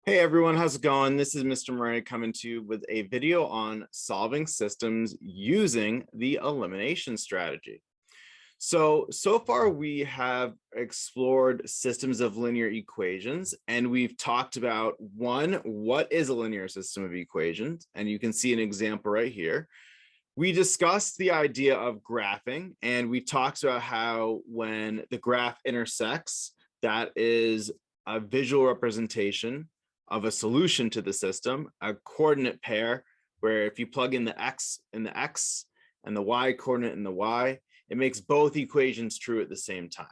Hey everyone, how's it going? This is Mr. Murray coming to you with a video on solving systems using the elimination strategy. So far we have explored systems of linear equations, and we've talked about what is a linear system of equations? And you can see an example right here. We discussed the idea of graphing, and we talked about how when the graph intersects, that is a visual representation of a solution to the system, a coordinate pair, where if you plug in the x and the y coordinate in the y, it makes both equations true at the same time.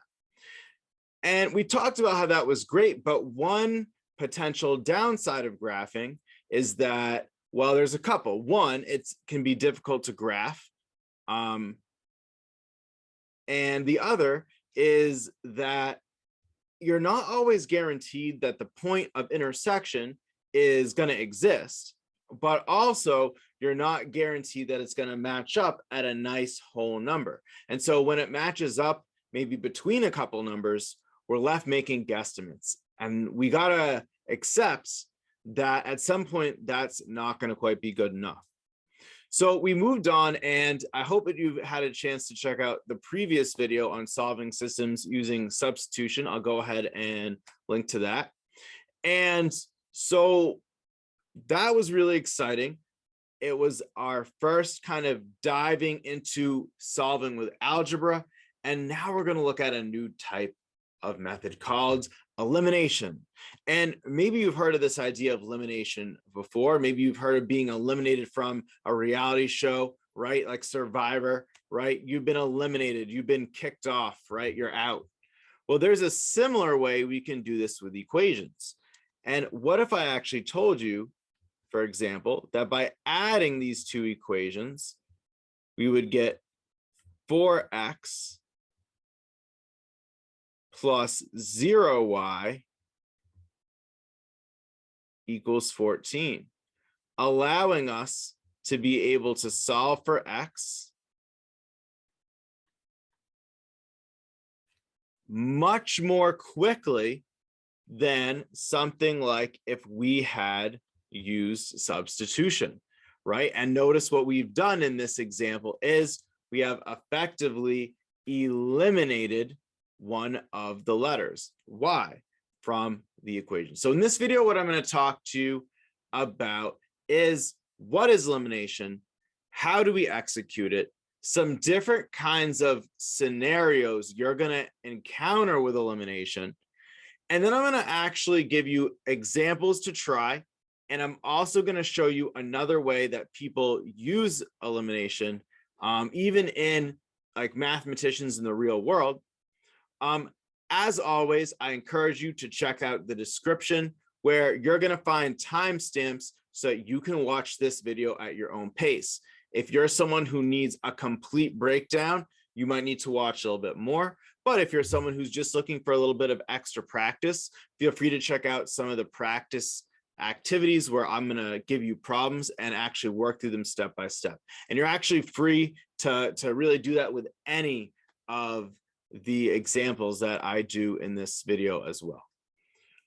And we talked about how that was great, but one potential downside of graphing is that, well, there's a couple. One, it can be difficult to graph. And the other is that you're not always guaranteed that the point of intersection is going to exist, but also you're not guaranteed that it's going to match up at a nice whole number. And so when it matches up maybe between a couple numbers, we're left making guesstimates. And we got to accept that at some point that's not going to quite be good enough. So we moved on, and I hope that you've had a chance to check out the previous video on solving systems using substitution. I'll go ahead and link to that. And so that was really exciting. It was our first kind of diving into solving with algebra. And now we're going to look at a new type of method called elimination. And maybe you've heard of this idea of elimination before. Maybe you've heard of being eliminated from a reality show, right? Like Survivor, right? You've been eliminated, you've been kicked off, right? You're out. Well, there's a similar way we can do this with equations. And what if I actually told you, for example, that by adding these two equations, we would get 4x plus 0y equals 14, allowing us to be able to solve for x much more quickly than something like if we had used substitution, right? And notice what we've done in this example is we have effectively eliminated one of the letters, y, from the equation. So in this video, what I'm going to talk to you about is what is elimination, how do we execute it, some different kinds of scenarios you're going to encounter with elimination, and then I'm going to actually give you examples to try, and I'm also going to show you another way that people use elimination, even in like mathematicians in the real world. As always, I encourage you to check out the description where you're going to find timestamps so that you can watch this video at your own pace. If you're someone who needs a complete breakdown, you might need to watch a little bit more. But if you're someone who's just looking for a little bit of extra practice, feel free to check out some of the practice activities where I'm going to give you problems and actually work through them step by step. And you're actually free to really do that with any of the examples that I do in this video as well.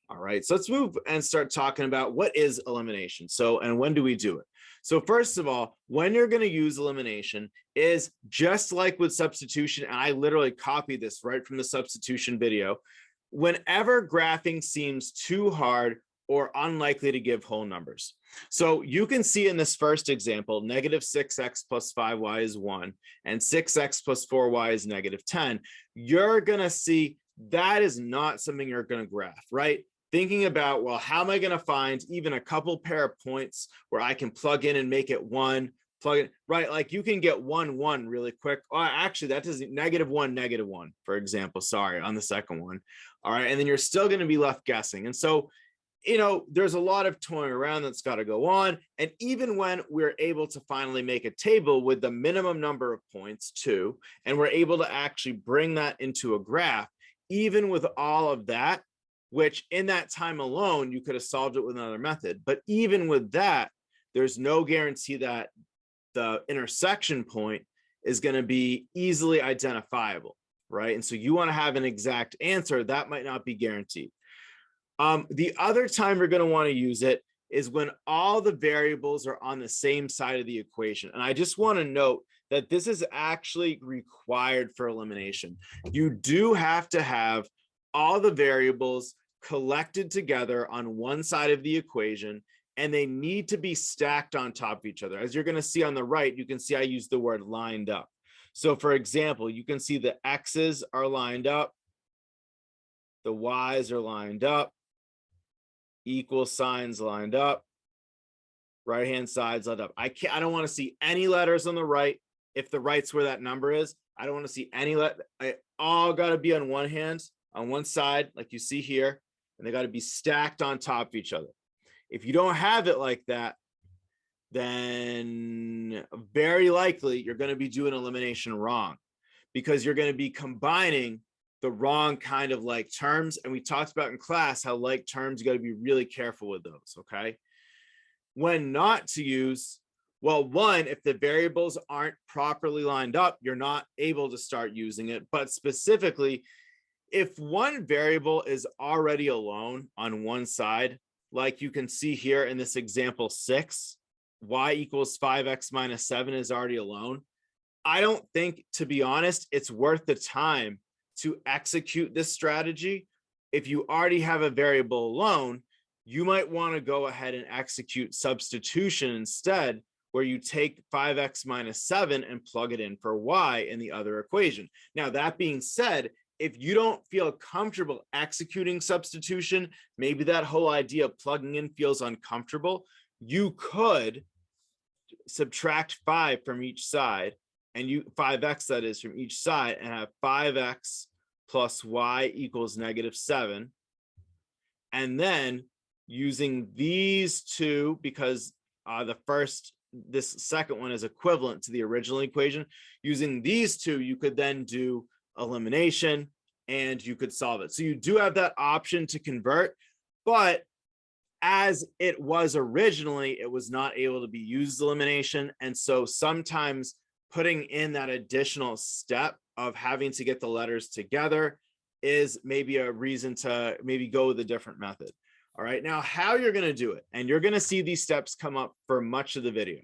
All right, so let's move and start talking about what is elimination. So, and when do we do it? So first of all, when you're going to use elimination is just like with substitution, and I literally copied this right from the substitution video. Whenever graphing seems too hard or unlikely to give whole numbers. So you can see in this first example, negative 6x plus 5y is 1, and 6x plus 4y is negative 10. You're going to see that is not something you're going to graph, right? Thinking about, well, how am I going to find even a couple pair of points where I can plug in and make it 1, plug it, right? Like you can get 1, 1 really quick. Oh, actually, that doesn't, negative 1, for example, sorry, on the second one. All right, and then you're still going to be left guessing. And so, you know, there's a lot of toying around that's got to go on. And even when we're able to finally make a table with the minimum number of points, 2, and we're able to actually bring that into a graph, even with all of that, which in that time alone, you could have solved it with another method. But even with that, there's no guarantee that the intersection point is going to be easily identifiable, right? And so you want to have an exact answer that might not be guaranteed. The other time you're going to want to use it is when all the variables are on the same side of the equation. And I just want to note that this is actually required for elimination. You do have to have all the variables collected together on one side of the equation, and they need to be stacked on top of each other. As you're going to see on the right, you can see I use the word lined up. So for example, you can see the X's are lined up, the Y's are lined up, equal signs lined up, right hand side's lined up. I don't want to see any letters on the right. If the right's where that number is, I don't want to see any all got to be on one hand, on one side, like you see here, and they got to be stacked on top of each other. If you don't have it like that, then very likely you're going to be doing elimination wrong, because you're going to be combining the wrong kind of like terms. And we talked about in class how like terms, you got to be really careful with those. Okay. When not to use, well, one, if the variables aren't properly lined up, you're not able to start using it. But specifically, if one variable is already alone on one side, like you can see here in this example 6, y equals 5x minus 7 is already alone. I don't think, to be honest, it's worth the time to execute this strategy. If you already have a variable alone, you might want to go ahead and execute substitution instead, where you take 5x minus 7 and plug it in for y in the other equation. Now, that being said, if you don't feel comfortable executing substitution, maybe that whole idea of plugging in feels uncomfortable, you could subtract 5 from each side, and 5x that is from each side, and have 5x plus y equals -7. And then using these two, because this second one is equivalent to the original equation, using these two, you could then do elimination and you could solve it. So you do have that option to convert, but as it was originally, it was not able to be used elimination. And so sometimes putting in that additional step of having to get the letters together is maybe a reason to maybe go with a different method. All right, now how you're going to do it, and you're going to see these steps come up for much of the video.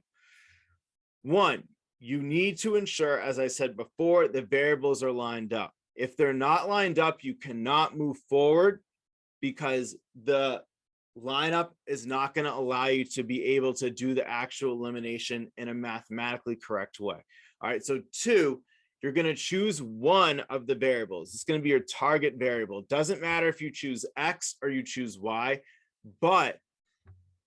One, you need to ensure, as I said before, the variables are lined up. If they're not lined up, you cannot move forward, because the lineup is not going to allow you to be able to do the actual elimination in a mathematically correct way. All right, so 2, you're going to choose one of the variables. It's going to be your target variable. It doesn't matter if you choose X or you choose Y, but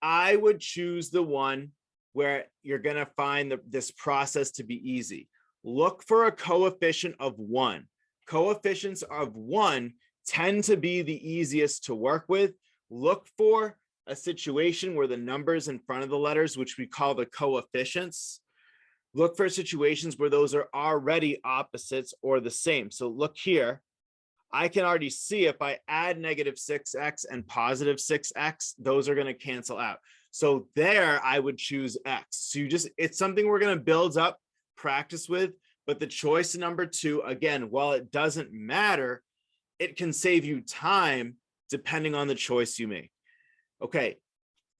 I would choose the one where you're going to find this process to be easy. Look for a coefficient of 1. Coefficients of 1 tend to be the easiest to work with. Look for a situation where the numbers in front of the letters, which we call the coefficients, look for situations where those are already opposites or the same. So look here, I can already see if I add -6x and +6x, those are going to cancel out. So there I would choose X. So it's something we're going to build up practice with, but the choice number 2, again, while it doesn't matter, it can save you time depending on the choice you make. Okay,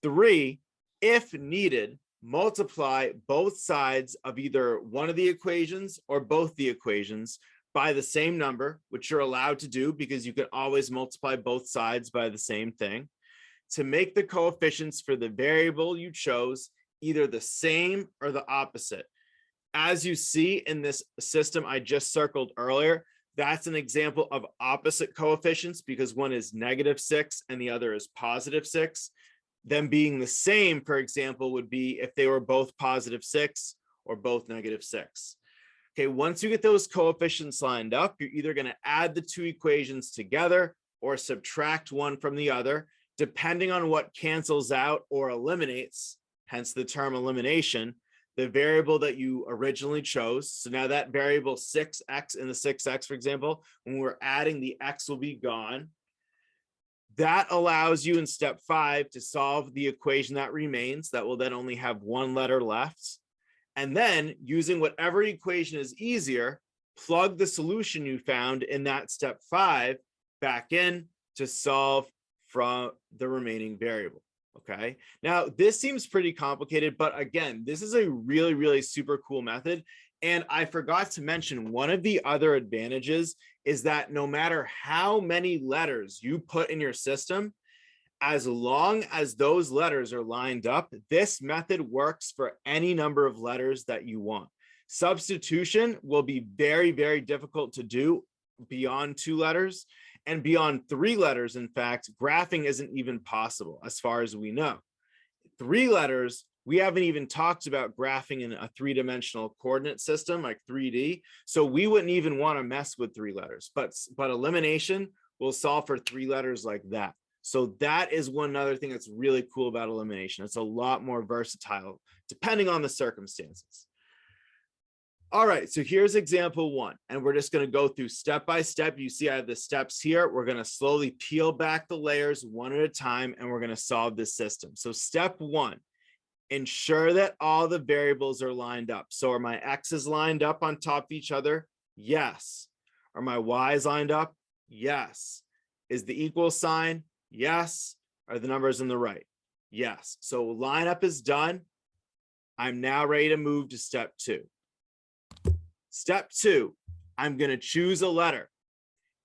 3, if needed, multiply both sides of either one of the equations or both the equations by the same number, which you're allowed to do because you can always multiply both sides by the same thing, to make the coefficients for the variable you chose either the same or the opposite. As you see in this system I just circled earlier, that's an example of opposite coefficients because one is -6 and the other is +6. Them being the same, for example, would be if they were both +6 or both -6. Okay, once you get those coefficients lined up, you're either going to add the 2 equations together or subtract one from the other, depending on what cancels out or eliminates, hence the term elimination, the variable that you originally chose. So now that variable 6x and the 6x, for example, when we're adding, the x will be gone. That allows you in step 5 to solve the equation that remains. That will then only have one letter left. And then using whatever equation is easier, plug the solution you found in that step 5 back in to solve from the remaining variable. Okay, now this seems pretty complicated, but again, this is a really, really super cool method. And I forgot to mention one of the other advantages is that no matter how many letters you put in your system, as long as those letters are lined up, this method works for any number of letters that you want. Substitution will be very, very difficult to do beyond 2 letters, and beyond 3 letters. In fact, graphing isn't even possible as far as we know. 3 letters, we haven't even talked about graphing in a 3-dimensional coordinate system like 3D. So we wouldn't even want to mess with 3 letters, but elimination will solve for 3 letters like that. So that is one other thing that's really cool about elimination. It's a lot more versatile depending on the circumstances. All right, so here's example 1, and we're just going to go through step by step. You see I have the steps here. We're going to slowly peel back the layers one at a time, and we're going to solve this system. So step 1, ensure that all the variables are lined up. So are my x's lined up on top of each other? Yes. Are my y's lined up? Yes. Is the equal sign? Yes. Are the numbers on the right? Yes. So lineup is done. I'm now ready to move to step 2. Step 2, I'm going to choose a letter.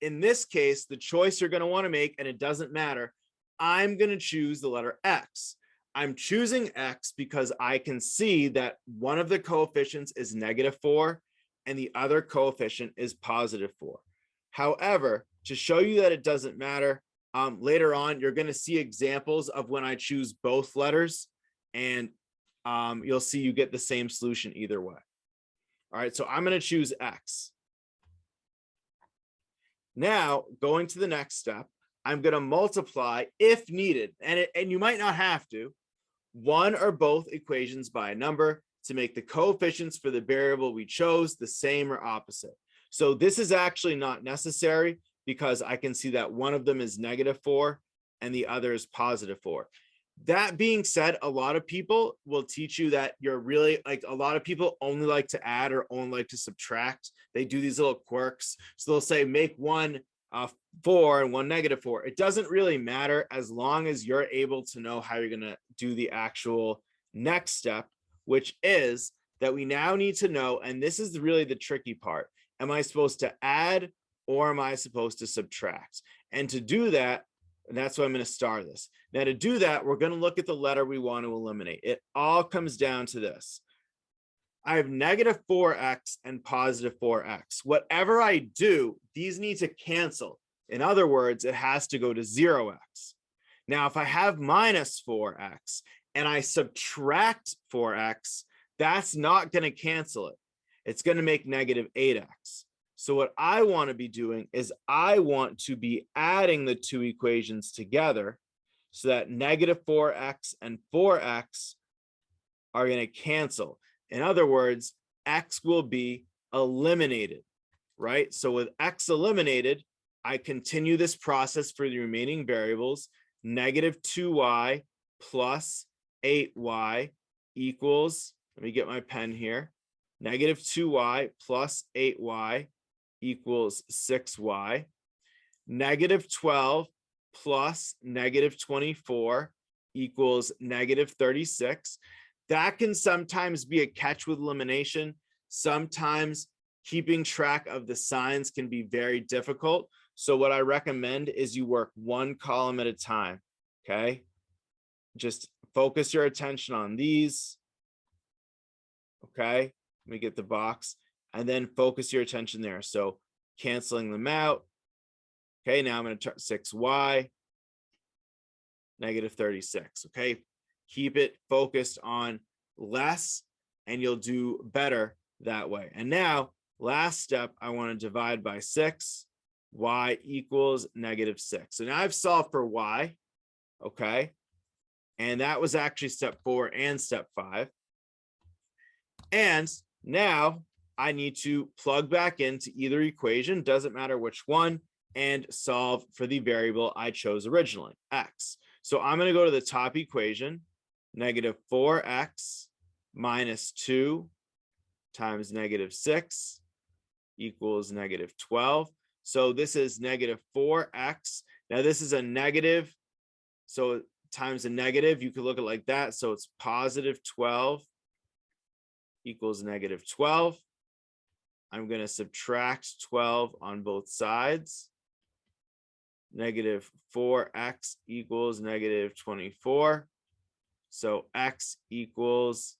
In this case, the choice you're going to want to make, and it doesn't matter, I'm going to choose the letter X. I'm choosing X because I can see that one of the coefficients is -4 and the other coefficient is +4. However, to show you that it doesn't matter, later on, you're going to see examples of when I choose both letters, and you'll see you get the same solution either way. All right, so I'm going to choose X. Now, going to the next step, I'm going to multiply, if needed, and you might not have to, one or both equations by a number to make the coefficients for the variable we chose the same or opposite. So this is actually not necessary because I can see that one of them is -4 and the other is +4. That being said, a lot of people will teach you that you're really like, a lot of people only like to add or only like to subtract. They do these little quirks. So they'll say make one 4 and one -4. It doesn't really matter as long as you're able to know how you're going to do the actual next step, which is that we now need to know, and this is really the tricky part. Am I supposed to add or am I supposed to subtract? And to do that, and that's why I'm going to star this. Now to do that, we're going to look at the letter we want to eliminate. It all comes down to this. I have -4x and +4x. Whatever I do, these need to cancel. In other words, it has to go to 0x. Now, if I have -4x and I subtract 4x, that's not going to cancel it. It's going to make -8x. So what I want to be doing is I want to be adding the 2 equations together so that -4x and 4x are going to cancel. In other words, x will be eliminated, right? So with x eliminated, I continue this process for the remaining variables. -2y plus 8y equals, let me get my pen here, -2y plus 8y equals 6y. -12 plus -24 equals -36. That can sometimes be a catch with elimination. Sometimes keeping track of the signs can be very difficult. So what I recommend is you work one column at a time, okay? Just focus your attention on these, okay? Let me get the box, and then focus your attention there. So canceling them out. Okay, now I'm going to turn 6y, -36, okay? Keep it focused on less and you'll do better that way. And now, last step, I want to divide by 6, y equals -6. So now I've solved for y, okay? And that was actually step 4 and step 5. And now I need to plug back into either equation, doesn't matter which one, and solve for the variable I chose originally, x. So I'm going to go to the top equation, -4x minus 2 times -6 equals -12. So this is -4x. Now this is a negative So times a negative, you could look at it like that. So it's positive 12 equals negative 12. I'm going to subtract 12 on both sides. Negative 4x equals negative 24. So x equals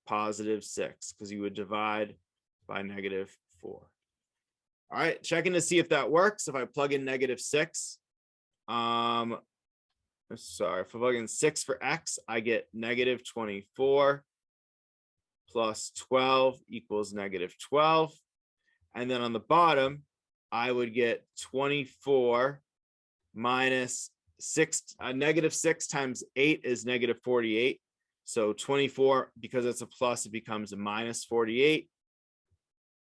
positive 6 because you would divide by negative 4. All right, checking to see if that works. If I plug in negative 6, if I plug in 6 for x, I get negative 24 plus 12 equals negative 12. And then on the bottom, I would get 24 minus 6, negative 6 times 8 is negative 48. So 24, because it's a plus, it becomes a minus 48.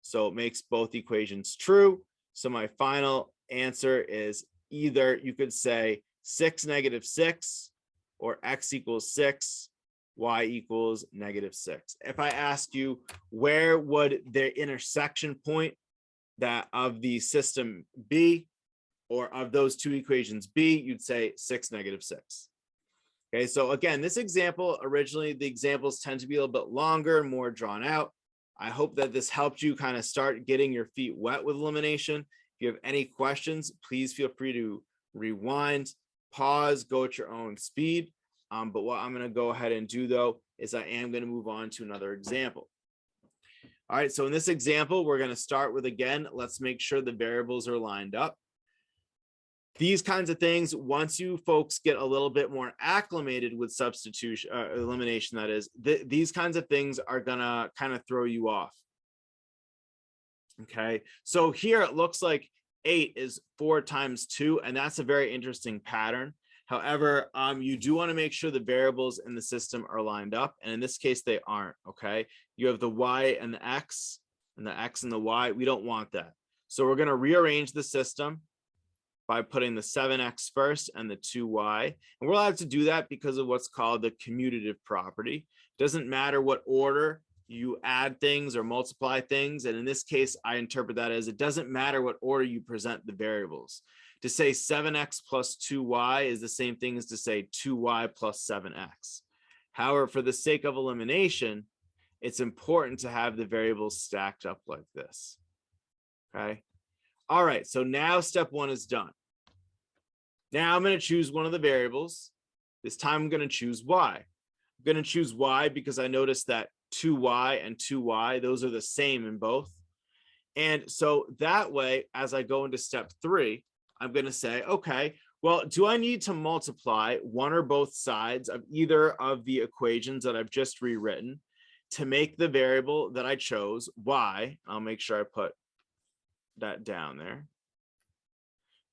So it makes both equations true. So my final answer is either you could say 6 negative 6 or x equals 6, y equals negative 6. If I ask you where would the intersection point that of the system be, or of those two equations be, you'd say 6 negative 6. Okay, so again, this example, originally the examples tend to be a little bit longer and more drawn out. I hope that this helped you kind of start getting your feet wet with elimination. If you have any questions, please feel free to rewind, pause, go at your own speed. But what I'm going to go ahead and do, though, is I am going to move on to another example. All right, so in this example, we're going to start with, again, let's make sure the variables are lined up. These kinds of things, once you folks get a little bit more acclimated with substitution, elimination, that is, these kinds of things are gonna kind of throw you off. Okay, so here it looks like 8 is 4 times 2, and that's a very interesting pattern. However, you do want to make sure the variables in the system are lined up, and in this case, they aren't. Okay, you have the y and the x and the y. We don't want that. So we're going to rearrange the system by putting the 7x first and the 2y. And we're allowed to do that because of what's called the commutative property. It doesn't matter what order you add things or multiply things. And in this case, I interpret that as it doesn't matter what order you present the variables. To say 7x plus 2y is the same thing as to say 2y plus 7x. However, for the sake of elimination, it's important to have the variables stacked up like this. Okay. All right, so now step 1 is done. Now I'm going to choose one of the variables. This time I'm going to choose y. I'm going to choose y because I noticed that 2y and 2y, those are the same in both. And so that way, as I go into step 3, I'm going to say, okay, well, do I need to multiply one or both sides of either of the equations that I've just rewritten to make the variable that I chose, y? I'll make sure I put that down there,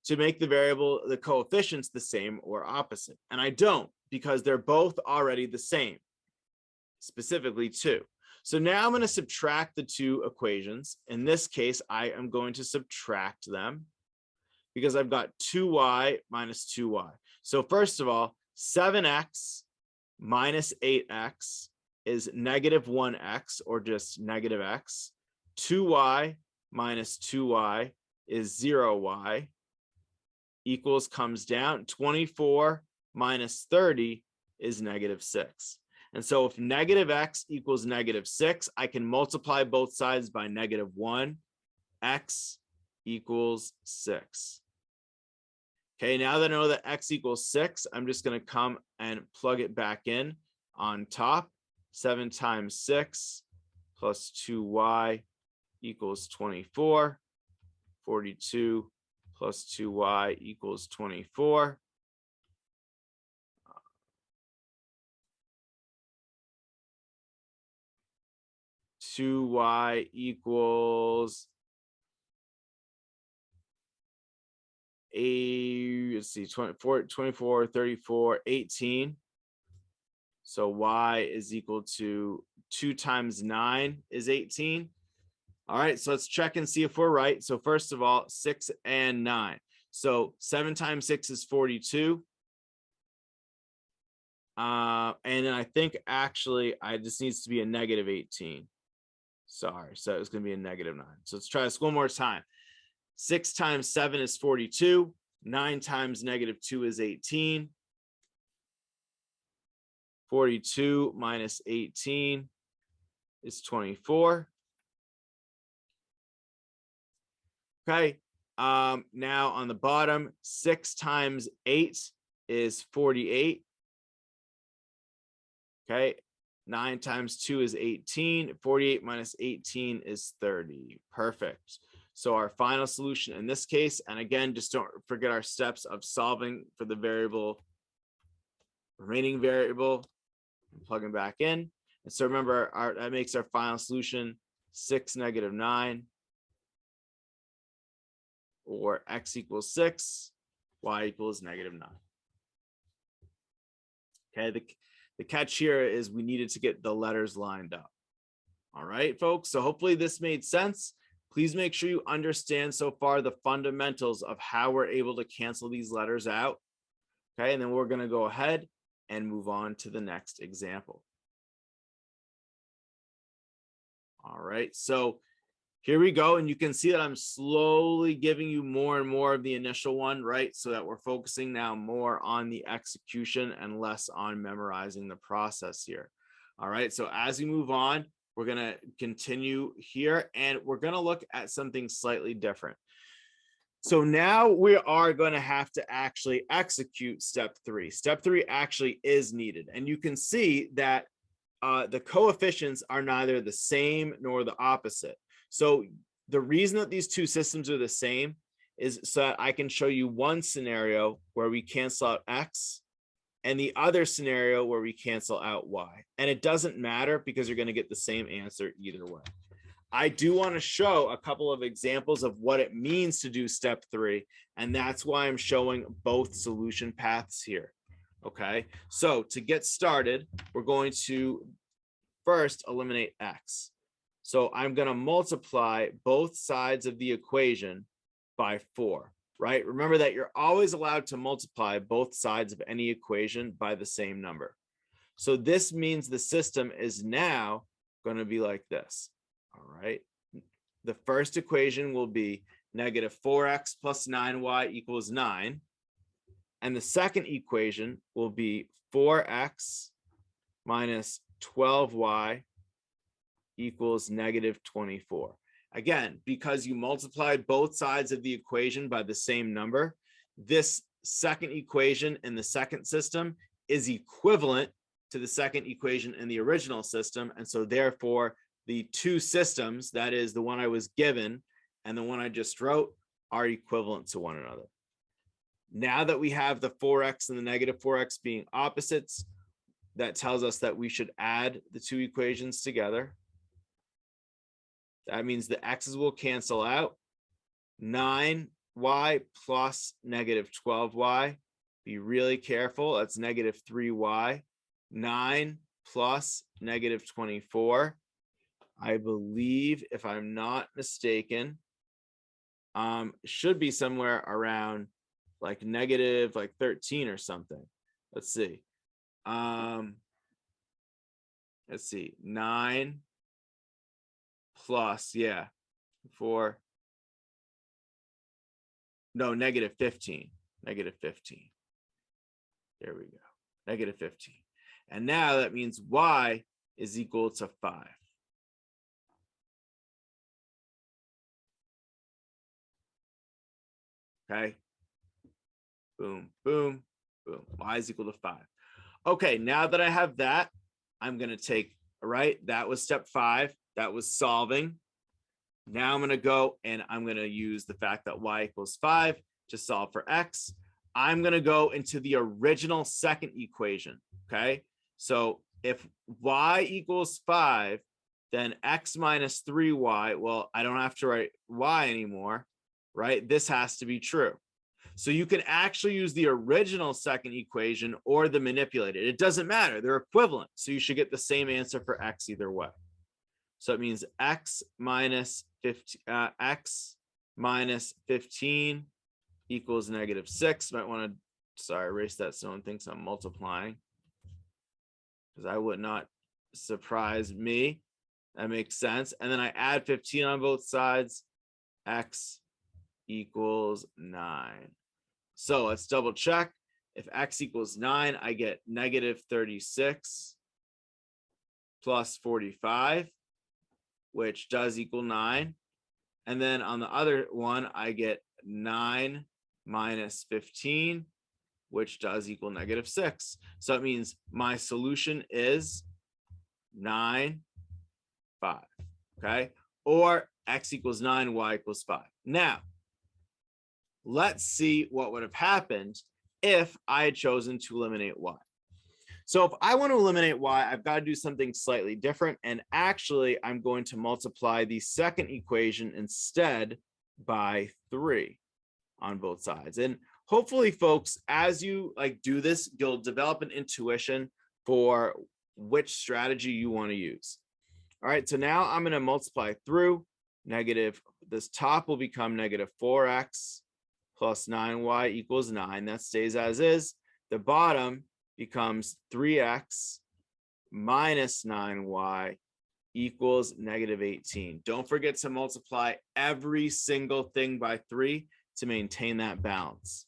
to make the variable, the coefficients, the same or opposite. And I don't, because they're both already the same, specifically 2. So now I'm going to subtract the two equations. In this case, I am going to subtract them because I've got 2y minus 2y. So first of all, 7x minus 8x is negative 1x, or just negative x. 2y minus 2y is 0y, equals comes down. 24 minus 30 is negative 6. And so if negative x equals negative 6, I can multiply both sides by negative 1. X equals 6. Okay, now that I know that x equals 6, I'm just going to come and plug it back in on top. 7 times 6 plus 2y equals 24. 42 plus 2y equals 24. Two y equals let's see, 24, 34, 18. So y is equal to 2 times 9 is 18. All right, so let's check and see if we're right. So first of all, 6 and 9. So 7 times 6 is 42. And then I think actually I just needs to be a negative 18. Sorry, so it's going to be a negative 9. So let's try this one more time. 6 times 7 is 42. 9 times negative 2 is 18. 42 minus 18 is 24. Okay. Now on the bottom, 6 times 8 is 48. Okay. 9 times 2 is 18. 48 minus 18 is 30. Perfect. So our final solution in this case, and again, just don't forget our steps of solving for the variable, remaining variable, and plugging back in. And so remember, that makes our final solution 6, -9, or x equals 6, y equals -9. Okay, the catch here is we needed to get the letters lined up. All right, folks, so hopefully this made sense. Please make sure you understand so far the fundamentals of how we're able to cancel these letters out. Okay, and then we're going to go ahead and move on to the next example. All right, so here we go. And you can see that I'm slowly giving you more and more of the initial one, right? So that we're focusing now more on the execution and less on memorizing the process here. All right, so as we move on, we're going to continue here and we're going to look at something slightly different. So now we are going to have to actually execute step 3. Step 3 actually is needed. And you can see that the coefficients are neither the same nor the opposite. So the reason that these two systems are the same is so that I can show you one scenario where we cancel out x and the other scenario where we cancel out y. And it doesn't matter because you're going to get the same answer either way. I do want to show a couple of examples of what it means to do step 3. And that's why I'm showing both solution paths here. Okay, so to get started, we're going to first eliminate x. So I'm going to multiply both sides of the equation by 4, right? Remember that you're always allowed to multiply both sides of any equation by the same number. So this means the system is now going to be like this. All right. The first equation will be -4x plus 9y equals 9. And the second equation will be 4x minus 12y equals -24. Again, because you multiplied both sides of the equation by the same number, this second equation in the second system is equivalent to the second equation in the original system. And so therefore, the two systems, that is the one I was given and the one I just wrote, are equivalent to one another. Now that we have the 4x and the -4x being opposites, that tells us that we should add the two equations together. That means the x's will cancel out. 9y plus -12y. Be really careful. That's -3y. 9 plus -24. I believe, if I'm not mistaken, should be somewhere around like -13 or something. Let's see. Let's see. 9 plus, yeah, 4. No, -15. -15. There we go. -15. And now that means y is equal to 5. Okay. Boom, boom, boom. Y is equal to 5. Okay, now that I have that, I'm going to take, right, that was step 5. That was solving. Now I'm going to go and I'm going to use the fact that y equals 5 to solve for x. I'm going to go into the original second equation. Okay, so if y equals 5, then x minus 3y, well, I don't have to write y anymore, right? This has to be true. So you can actually use the original second equation or the manipulated. It doesn't matter. They're equivalent. So you should get the same answer for x either way. So it means x minus 15 equals -6. Might want to, erase that so no one thinks I'm multiplying, because I would not surprise me. That makes sense. And then I add 15 on both sides. X equals 9. So let's double check. If x equals 9, I get negative 36 plus 45, which does equal 9. And then on the other one, I get 9 minus 15, which does equal negative 6. So it means my solution is 9, 5. Okay. Or x equals 9, y equals 5. Now, let's see what would have happened if I had chosen to eliminate y. So if I want to eliminate y, I've got to do something slightly different. And actually, I'm going to multiply the second equation instead by 3 on both sides. And hopefully, folks, as you do this, you'll develop an intuition for which strategy you want to use. All right, so now I'm going to multiply through negative. This top will become negative 4x plus 9y equals 9. That stays as is. The bottom becomes 3x minus 9y equals negative 18. Don't forget to multiply every single thing by 3 to maintain that balance.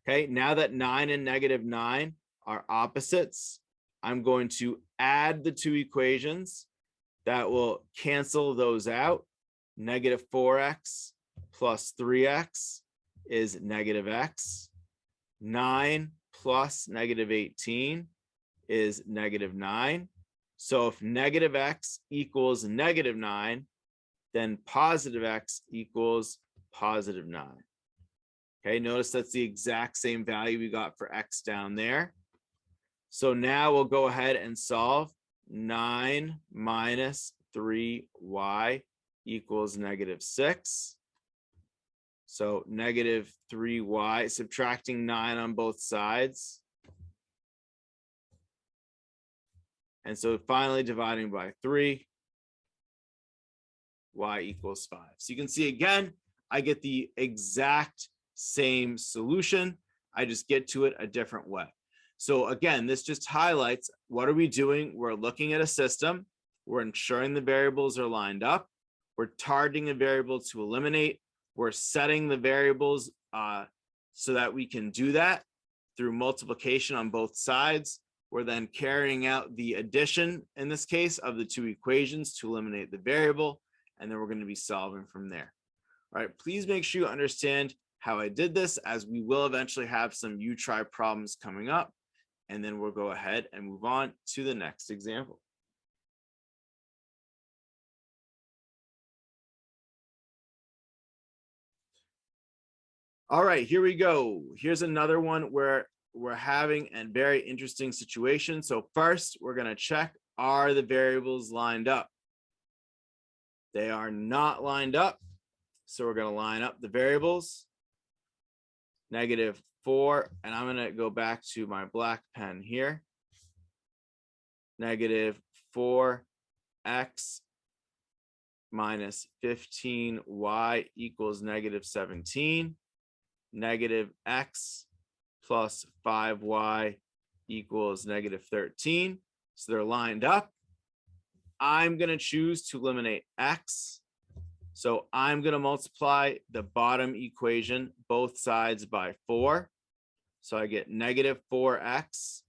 Okay, now that 9 and negative 9 are opposites, I'm going to add the two equations. That will cancel those out. Negative 4x plus 3x is negative x. 9 plus negative 18 is negative 9. So if negative x equals negative 9, then positive x equals positive 9. Okay, notice that's the exact same value we got for x down there. So now we'll go ahead and solve. 9 minus 3y equals negative 6. So negative 3y, subtracting 9 on both sides. And so finally dividing by 3, y equals 5. So you can see again, I get the exact same solution. I just get to it a different way. So again, this just highlights what are we doing? We're looking at a system. We're ensuring the variables are lined up. We're targeting a variable to eliminate. We're setting the variables so that we can do that through multiplication on both sides. We're then carrying out the addition, in this case, of the two equations to eliminate the variable. And then we're going to be solving from there. All right, please make sure you understand how I did this, as we will eventually have some you-try problems coming up. And then we'll go ahead and move on to the next example. All right, here we go. Here's another one where we're having a very interesting situation. So first, we're going to check, are the variables lined up? They are not lined up. So we're going to line up the variables. Negative 4, and I'm going to go back to my black pen here. Negative 4x minus 15y equals negative 17. Negative x plus 5y equals negative 13. So they're lined up. I'm going to choose to eliminate x. So I'm going to multiply the bottom equation, both sides, by 4. So I get negative 4x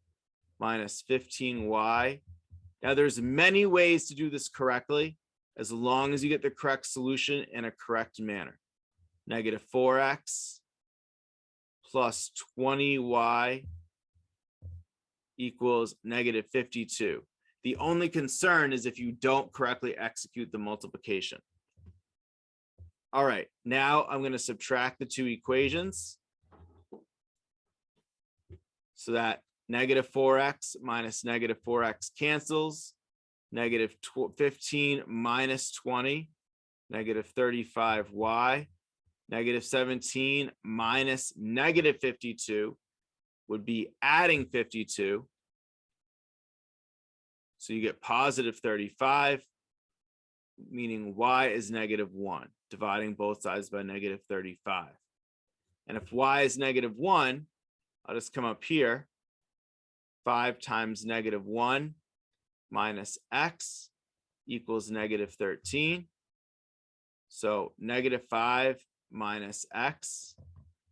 minus 15y. Now there's many ways to do this correctly, as long as you get the correct solution in a correct manner. Negative 4x plus 20y equals negative 52. The only concern is if you don't correctly execute the multiplication. All right, now I'm going to subtract the two equations. So that negative 4x minus negative 4x cancels. Negative 15 minus 20, negative 35y. Negative 17 minus negative 52 would be adding 52. So you get positive 35, meaning y is negative 1, dividing both sides by negative 35. And if y is negative 1, I'll just come up here. 5 times negative 1 minus x equals negative 13. So negative 5 minus x,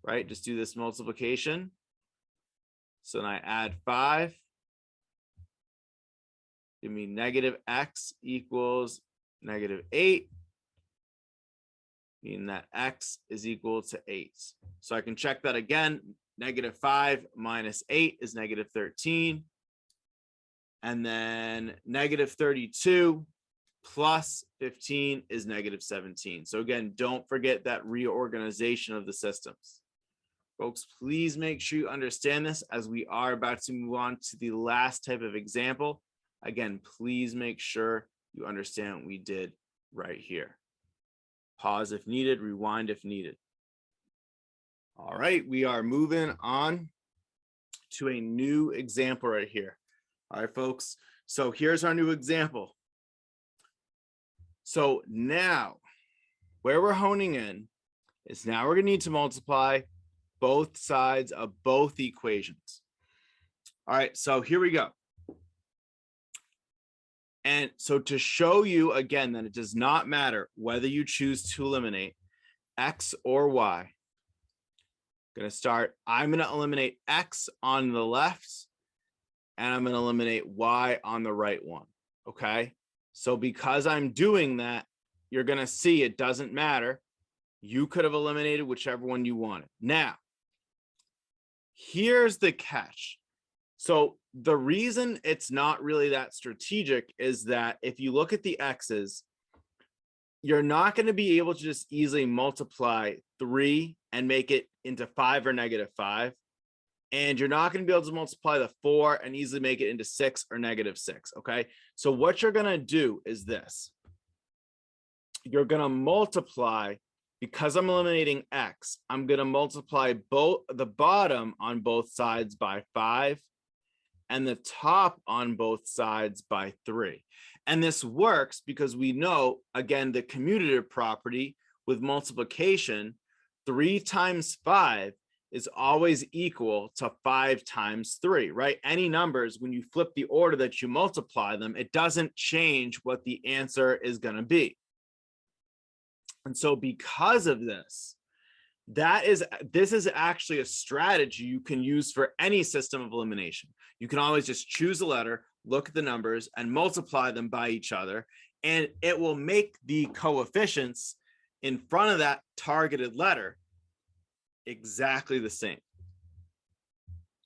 right? Just do this multiplication. So then I add 5. Give me negative x equals negative 8. Meaning that x is equal to 8. So I can check that again. Negative 5 minus 8 is negative 13. And then negative 32 plus 15 is negative 17. So again, don't forget that reorganization of the systems. Folks, please make sure you understand this as we are about to move on to the last type of example. Again, please make sure you understand what we did right here. Pause if needed, rewind if needed. All right, we are moving on to a new example right here. All right, folks, so here's our new example. So now where we're honing in is now we're going to need to multiply both sides of both equations. All right, so here we go. And so to show you again that it does not matter whether you choose to eliminate x or y, I'm going to start, I'm going to eliminate x on the left and I'm going to eliminate y on the right one. Okay, so because I'm doing that, you're going to see it doesn't matter. You could have eliminated whichever one you wanted. Now, here's the catch. So the reason it's not really that strategic is that if you look at the x's, you're not going to be able to just easily multiply 3 and make it into 5 or negative 5. And you're not going to be able to multiply the 4 and easily make it into 6 or negative 6. Okay, so what you're going to do is this. You're going to multiply, because I'm eliminating x, I'm going to multiply both the bottom on both sides by 5 and the top on both sides by 3. And this works because we know, again, the commutative property with multiplication, 3 times 5 is always equal to 5 times 3, right? Any numbers, when you flip the order that you multiply them, it doesn't change what the answer is going to be. And so because of this, this is actually a strategy you can use for any system of elimination. You can always just choose a letter, look at the numbers, and multiply them by each other, and it will make the coefficients in front of that targeted letter exactly the same.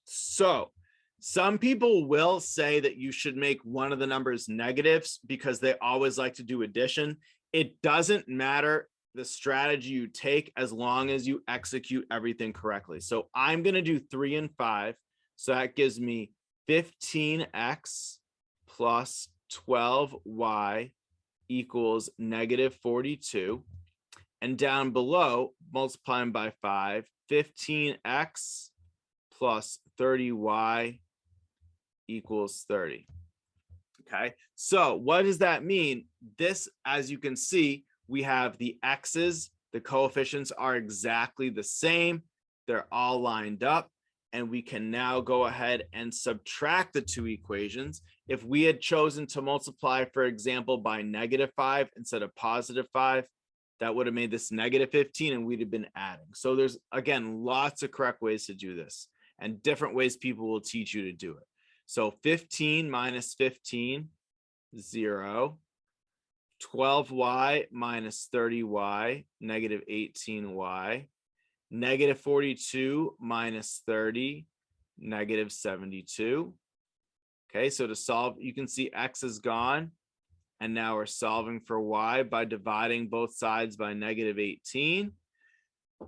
So some people will say that you should make one of the numbers negatives because they always like to do addition. It doesn't matter the strategy you take as long as you execute everything correctly. So I'm going to do 3 and 5. So that gives me 15x plus 12y equals negative 42. And down below, multiplying by 5, 15x plus 30y equals 30. Okay, so what does that mean? This, as you can see, we have the x's, the coefficients are exactly the same. They're all lined up, and we can now go ahead and subtract the two equations. If we had chosen to multiply, for example, by negative 5 instead of positive 5, that would have made this negative 15 and we'd have been adding. So there's, again, lots of correct ways to do this and different ways people will teach you to do it. So 15 minus 15, 0. 12y minus 30y, negative 18y. Negative 42 minus 30, negative 72. Okay, so to solve, you can see x is gone. And now we're solving for y by dividing both sides by negative 18.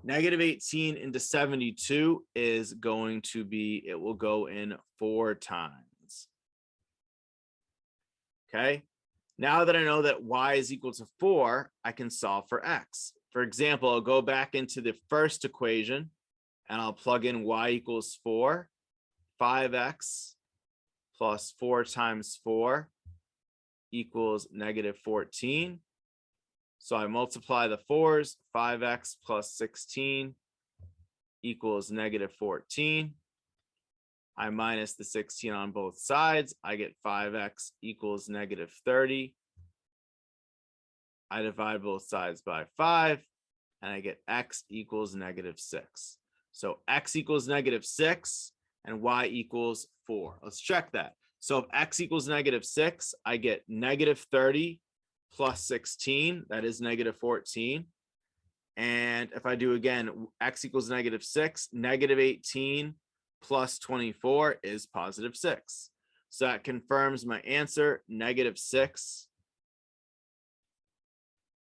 Negative 18 into 72 is going to be, it will go in 4 times. Okay, now that I know that y is equal to 4, I can solve for x. For example, I'll go back into the first equation and I'll plug in y equals 4, 5x plus 4 times 4 equals negative 14. So I multiply the 4s, 5x plus 16 equals negative 14. I minus the 16 on both sides. I get 5x equals negative 30. I divide both sides by 5, and I get x equals negative 6. So x equals negative 6. and y equals 4. Let's check that. So if x equals -6, I get -30 plus 16, that is -14. And if I do again, x equals -6, -18 plus 24 is +6. So that confirms my answer, -6,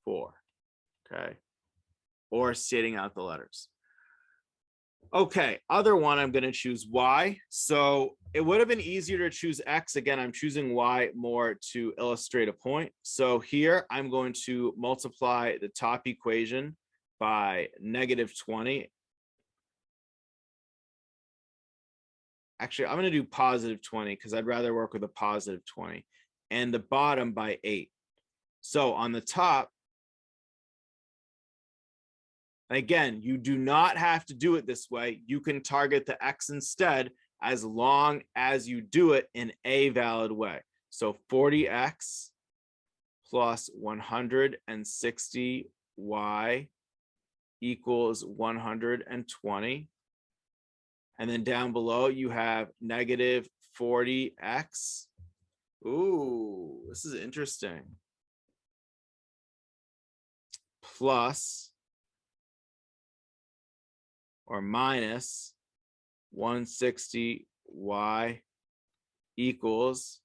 4. Okay. Or stating out the letters. Okay, other one, I'm going to choose y. So it would have been easier to choose x. Again, I'm choosing y more to illustrate a point. So here I'm going to multiply the top equation by -20. Actually, I'm going to do +20 because I'd rather work with a +20, and the bottom by 8. So on the top, again, you do not have to do it this way. You can target the x instead, as long as you do it in a valid way. So 40x plus 160y equals 120. And then down below, you have -40x. Ooh, this is interesting. Plus or minus 160y equals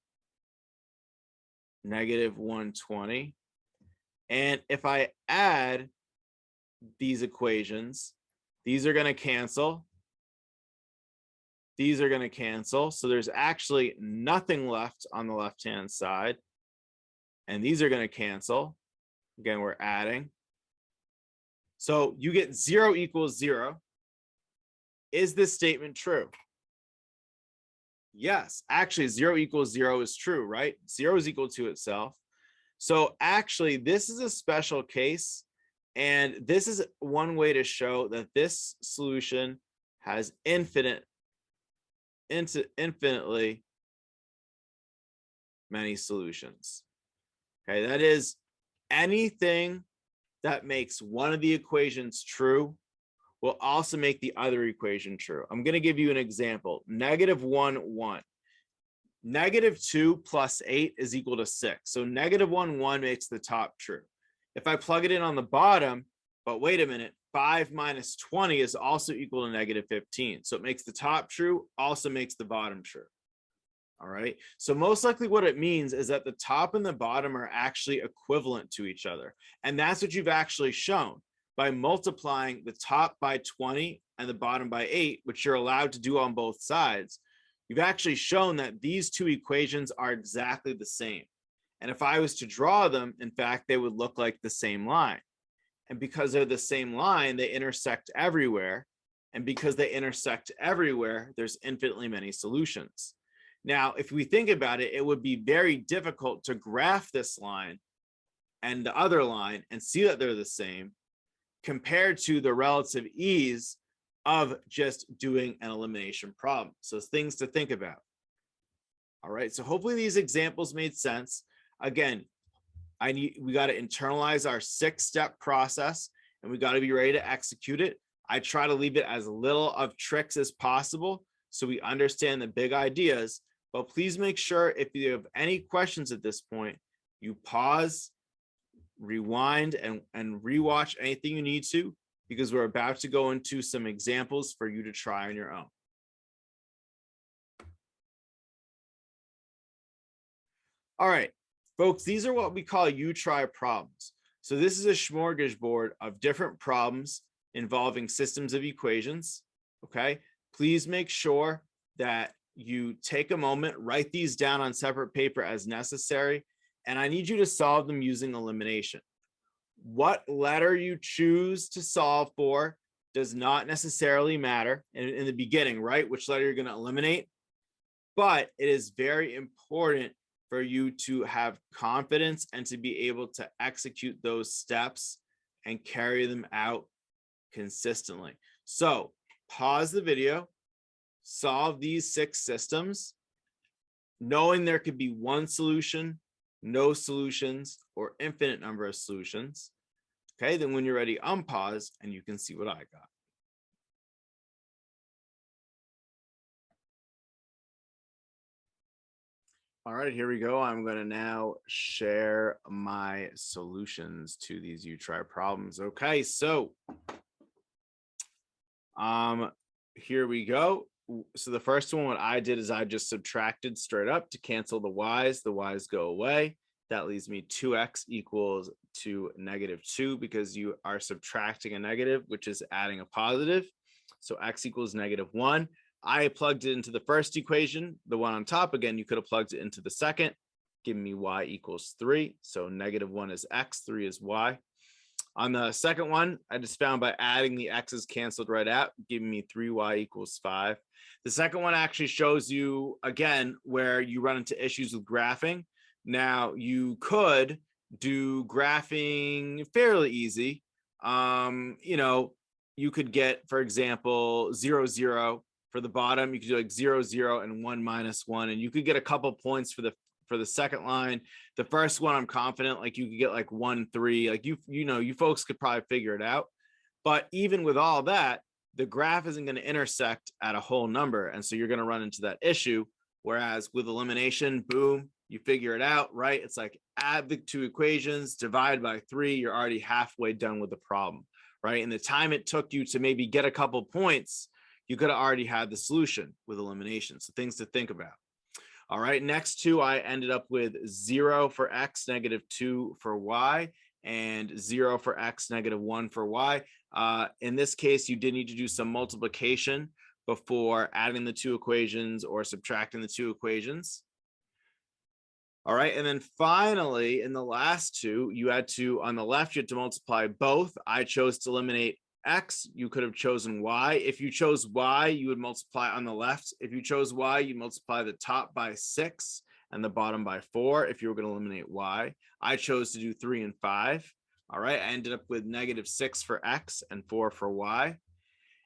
-120. And if I add these equations, these are going to cancel. These are going to cancel. So there's actually nothing left on the left-hand side. And these are going to cancel. Again, we're adding. So you get 0 equals 0. Is this statement true? Yes, actually 0 equals 0 is true, right? 0 is equal to itself. So actually, this is a special case. And this is one way to show that this solution has infinitely many solutions. Okay, that is anything that makes one of the equations true will also make the other equation true. I'm going to give you an example. -1, 1. -2 plus 8 is equal to 6. So -1, 1 makes the top true. If I plug it in on the bottom, but wait a minute, 5 minus 20 is also equal to -15. So it makes the top true, also makes the bottom true. All right. So most likely what it means is that the top and the bottom are actually equivalent to each other. And that's what you've actually shown by multiplying the top by 20 and the bottom by 8, which you're allowed to do on both sides. You've actually shown that these two equations are exactly the same. And if I was to draw them, in fact, they would look like the same line. And because they're the same line, they intersect everywhere. And because they intersect everywhere, there's infinitely many solutions. Now, if we think about it, it would be very difficult to graph this line and the other line and see that they're the same compared to the relative ease of just doing an elimination problem. So it's things to think about. All right, so hopefully these examples made sense. Again, we got to internalize our 6-step process and we got to be ready to execute it. I try to leave it as little of tricks as possible so we understand the big ideas. But please make sure if you have any questions at this point, you pause, rewind, and rewatch anything you need to, because we're about to go into some examples for you to try on your own. All right, folks, these are what we call you-try problems. So this is a smorgasbord of different problems involving systems of equations, okay? Please make sure that you take a moment, write these down on separate paper as necessary, and I need you to solve them using elimination. What letter you choose to solve for does not necessarily matter in the beginning, right? Which letter you're going to eliminate, but it is very important for you to have confidence and to be able to execute those steps and carry them out consistently. So pause the video, solve these 6 systems, knowing there could be one solution, no solutions, or infinite number of solutions. Okay, then when you're ready, unpause and you can see what I got. All right, here we go. I'm going to now share my solutions to these you try problems. Okay, so here we go. So the first one, what I did is I just subtracted straight up to cancel the y's. The y's go away. That leaves me 2x equals to -2 because you are subtracting a negative, which is adding a positive. So x equals -1. I plugged it into the first equation, the one on top. Again, you could have plugged it into the second, giving me y equals 3. So -1 is x, 3 is y. On the second one, I just found by adding the x's canceled right out, giving me 3y equals 5. The second one actually shows you, again, where you run into issues with graphing. Now, you could do graphing fairly easy. You could get, for example, 0, 0 for the bottom. You could do like 0, 0 and 1 minus 1, and you could get a couple points for the second line. The first one, I'm confident like you could get like 1, 3. Like you folks could probably figure it out. But even with all that, the graph isn't going to intersect at a whole number, and so you're going to run into that issue. Whereas with elimination, boom, you figure it out, right? It's like add the two equations, divide by 3. You're already halfway done with the problem, right? And the time it took you to maybe get a couple points, you could have already had the solution with elimination. So things to think about. All right, next two, I ended up with 0 for x, -2 for y, and 0 for x, -1 for y. In this case, you did need to do some multiplication before adding the two equations or subtracting the two equations. All right, and then finally, in the last two, you had to, on the left, you had to multiply both. I chose to eliminate x. You could have chosen y. If you chose y, you would multiply on the left. If you chose y, you multiply the top by 6 and the bottom by 4 if you were going to eliminate y. I chose to do 3 and 5. All right, I ended up with -6 for x and 4 for y.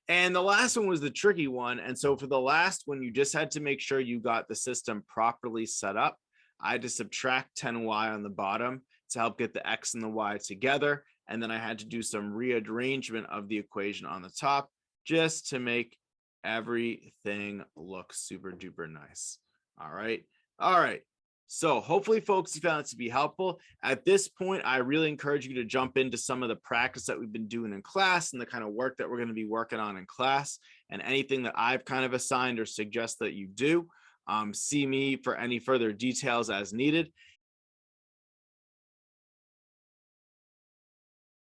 And the last one was the tricky one. And so for the last one, you just had to make sure you got the system properly set up. I had to subtract 10y on the bottom to help get the x and the y together. And then I had to do some rearrangement of the equation on the top just to make everything look super duper nice. All right. All right. So hopefully, folks, you found it to be helpful. At this point, I really encourage you to jump into some of the practice that we've been doing in class and the kind of work that we're going to be working on in class, and anything that I've kind of assigned or suggest that you do. See me for any further details as needed.